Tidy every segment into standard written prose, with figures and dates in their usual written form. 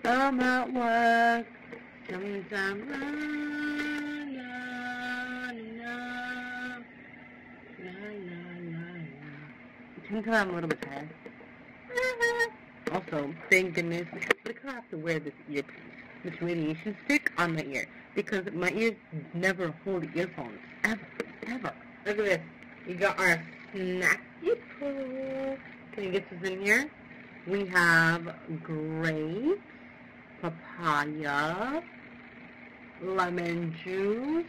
I'm at work. Sometimes na sometimes I'm a little bit tired. Also, thank goodness, because I have to wear this earpiece, this radiation stick on my ear, because my ears never hold earphones, ever. Look at this. We got our snacky pool. Can you get this in here? We have grapes, papaya, lemon juice,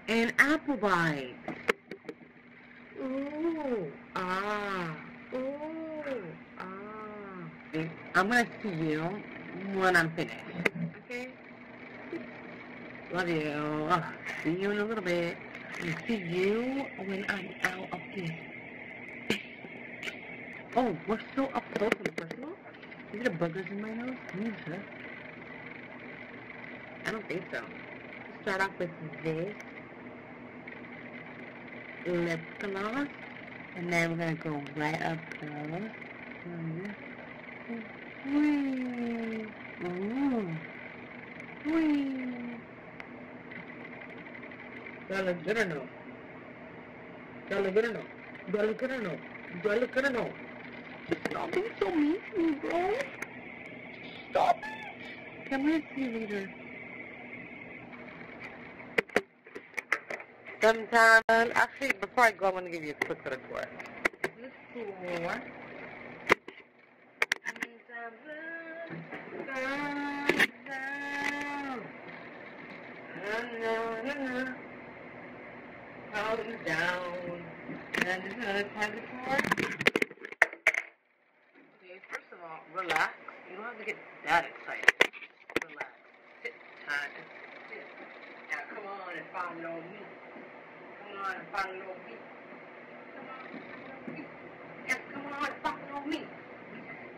and apple bites. Ooh, ah, ooh, ah. I'm gonna see you when I'm finished, okay? Love you. See you in a little bit. And see you when I'm out of here. Oh, we're so up close on the first one? Is there boogers in my nose? Can you sure? I don't think so. Let's start off with this lip gloss, and then we're gonna go right up close. Whee! Ooh! Whee! Do I look good or no? Do I look good or no? Do I look good or no? Do I look good or no? Stop being so mean to me, bro. Stop it. Okay, I'm gonna see you later. Sometimes, actually, before I go, I'm gonna give you a quick little tour. This tour. Down. And this is another part of the tour. Okay, first of all, relax. You don't have to get that excited. Relax. Sit tight. Sit. Now come on and follow me. Come on and follow me. Come on. Yes, come on and follow me.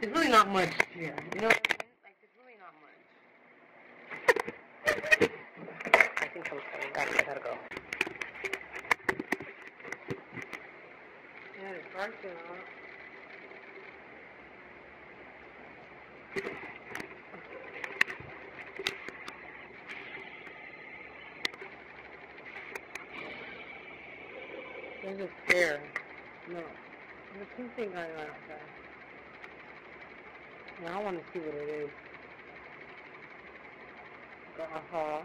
There's really not much here. You know what I mean? Like, there's really not much. I think I'm sorry. I gotta go. Yeah, it's dark now. There's a stair. No. There's something going on outside. Now I want to see what it is. Uh-huh.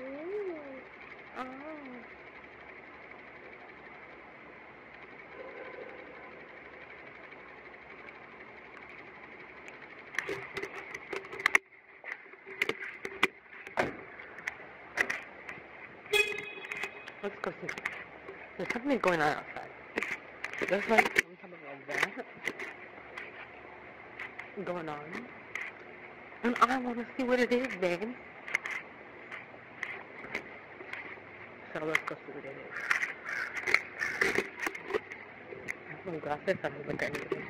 Ooh. Oh. Let's go see. There's something going on outside. There's like some type of event going on. And I want to see what it is, babe. So let's go see what it is. I have my glasses, I don't look at anything.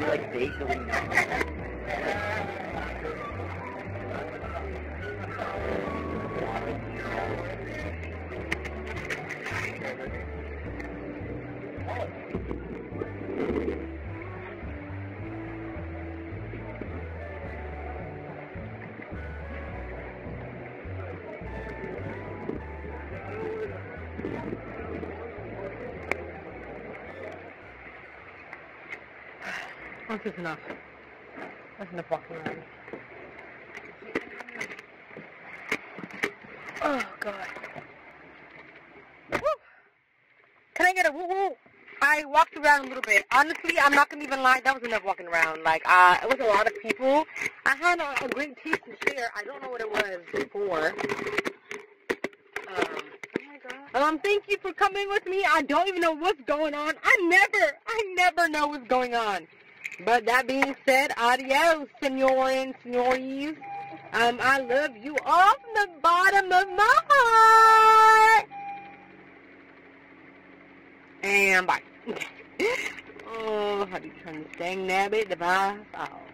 Like date going on. That's enough. That's enough walking around. Oh, God. Woo. Can I get a woo-woo? I walked around a little bit. Honestly, I'm not going to even lie. That was enough walking around. Like, it was a lot of people. I had a great taste to share. I don't know what it was for. Oh, my God. Thank you for coming with me. I don't even know what's going on. I never know what's going on. But that being said, adios, senor and senores. I love you all from the bottom of my heart. And bye. Oh, how do you turn this dang nabbit device off?